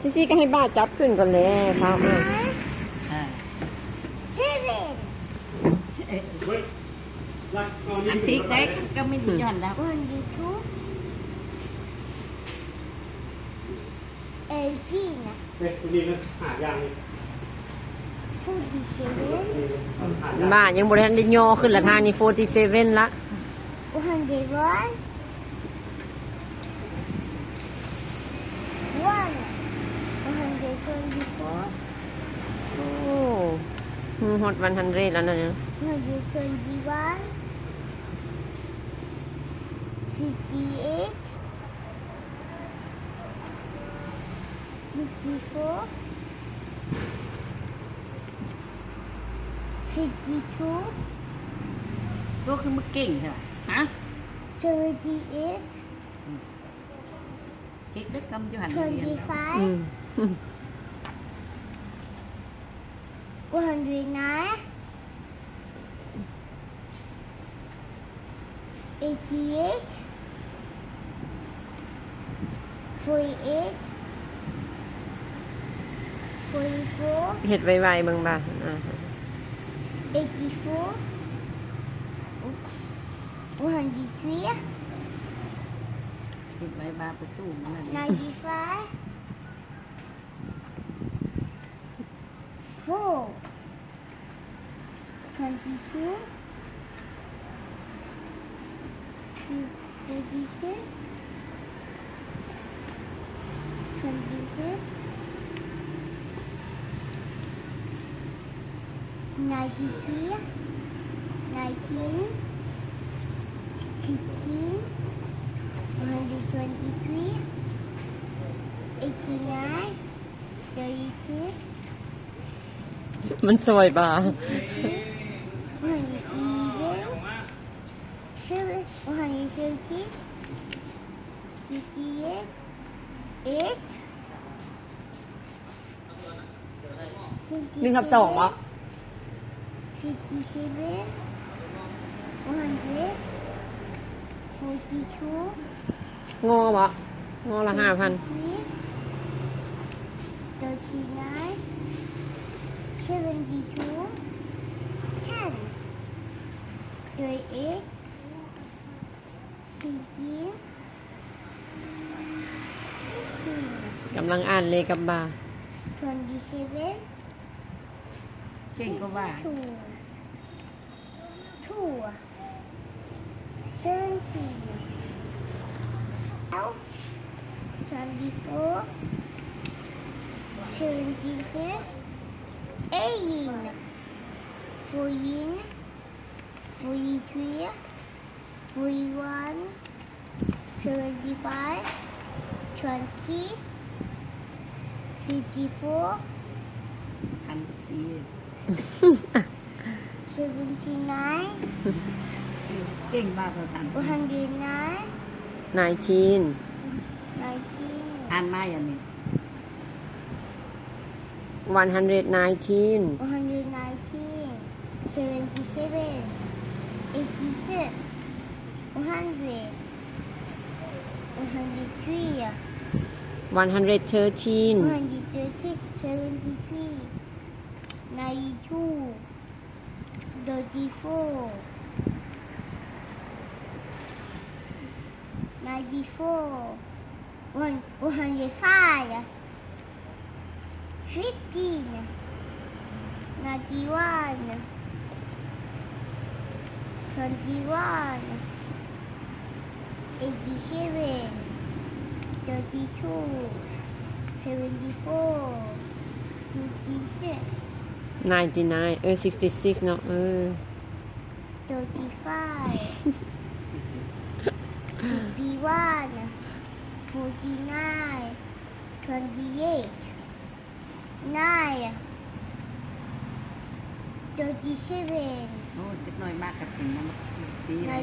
ซี่ก็ให้บ้าจับขึ้นก่อนเลยครับอันที่ได้ก็ไม่ดีจอนแล้วบ้ายังบริหารได้ย่อขึ้นละทางนี่47ละโอ้ฮอต100แล้วนะเนี่ย ก็คือมึงเก่งใช่ไหมฮะเจ๊กได้กำอยู่หันเรียนเห็ดไวๆบางบ้าคิดไว้บาไปสู้มันนั่น มันสวยบ้า1/2วะงอวะงอละ5,000 กำลังอ่านเลยกับบาเก่งก็ว่าคันสีเก่งบ้าภาษา19อ่านมาอย่างนี้119 66เนาะโอ้จะน้อยมากกับสิ่งนั้นสีอะไร อ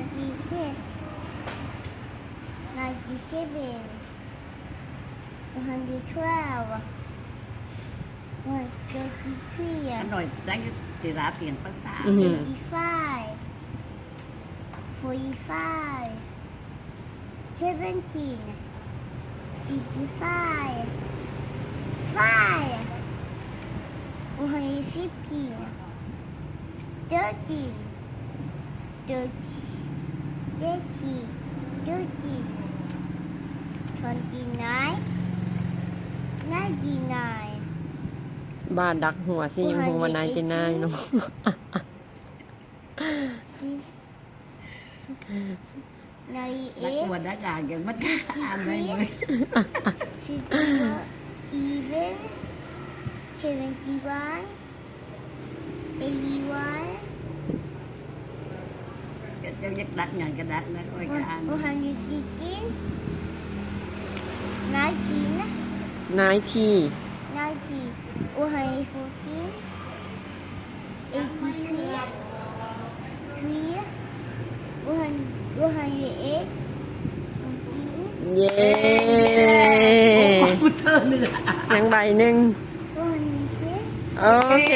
ร่อยได้ติราเปลี่ยนภาษา 1 15, 13, 29, 99, บ้านดักหัวสิยังหัวนายจะนายเนาะ รัก 98, หัวดักอ่างกันมันก็อ่านได้หมด even, 71, 81, ก็เจ้ายักดักงานกระดักนะโอ้ยก็อ่าน 116, 19, นายที 90, 114, 83, 108, 14, เย้ คอมพิวเตอร์นี่แหละ ยังใบหนึ่ง 110, โอเค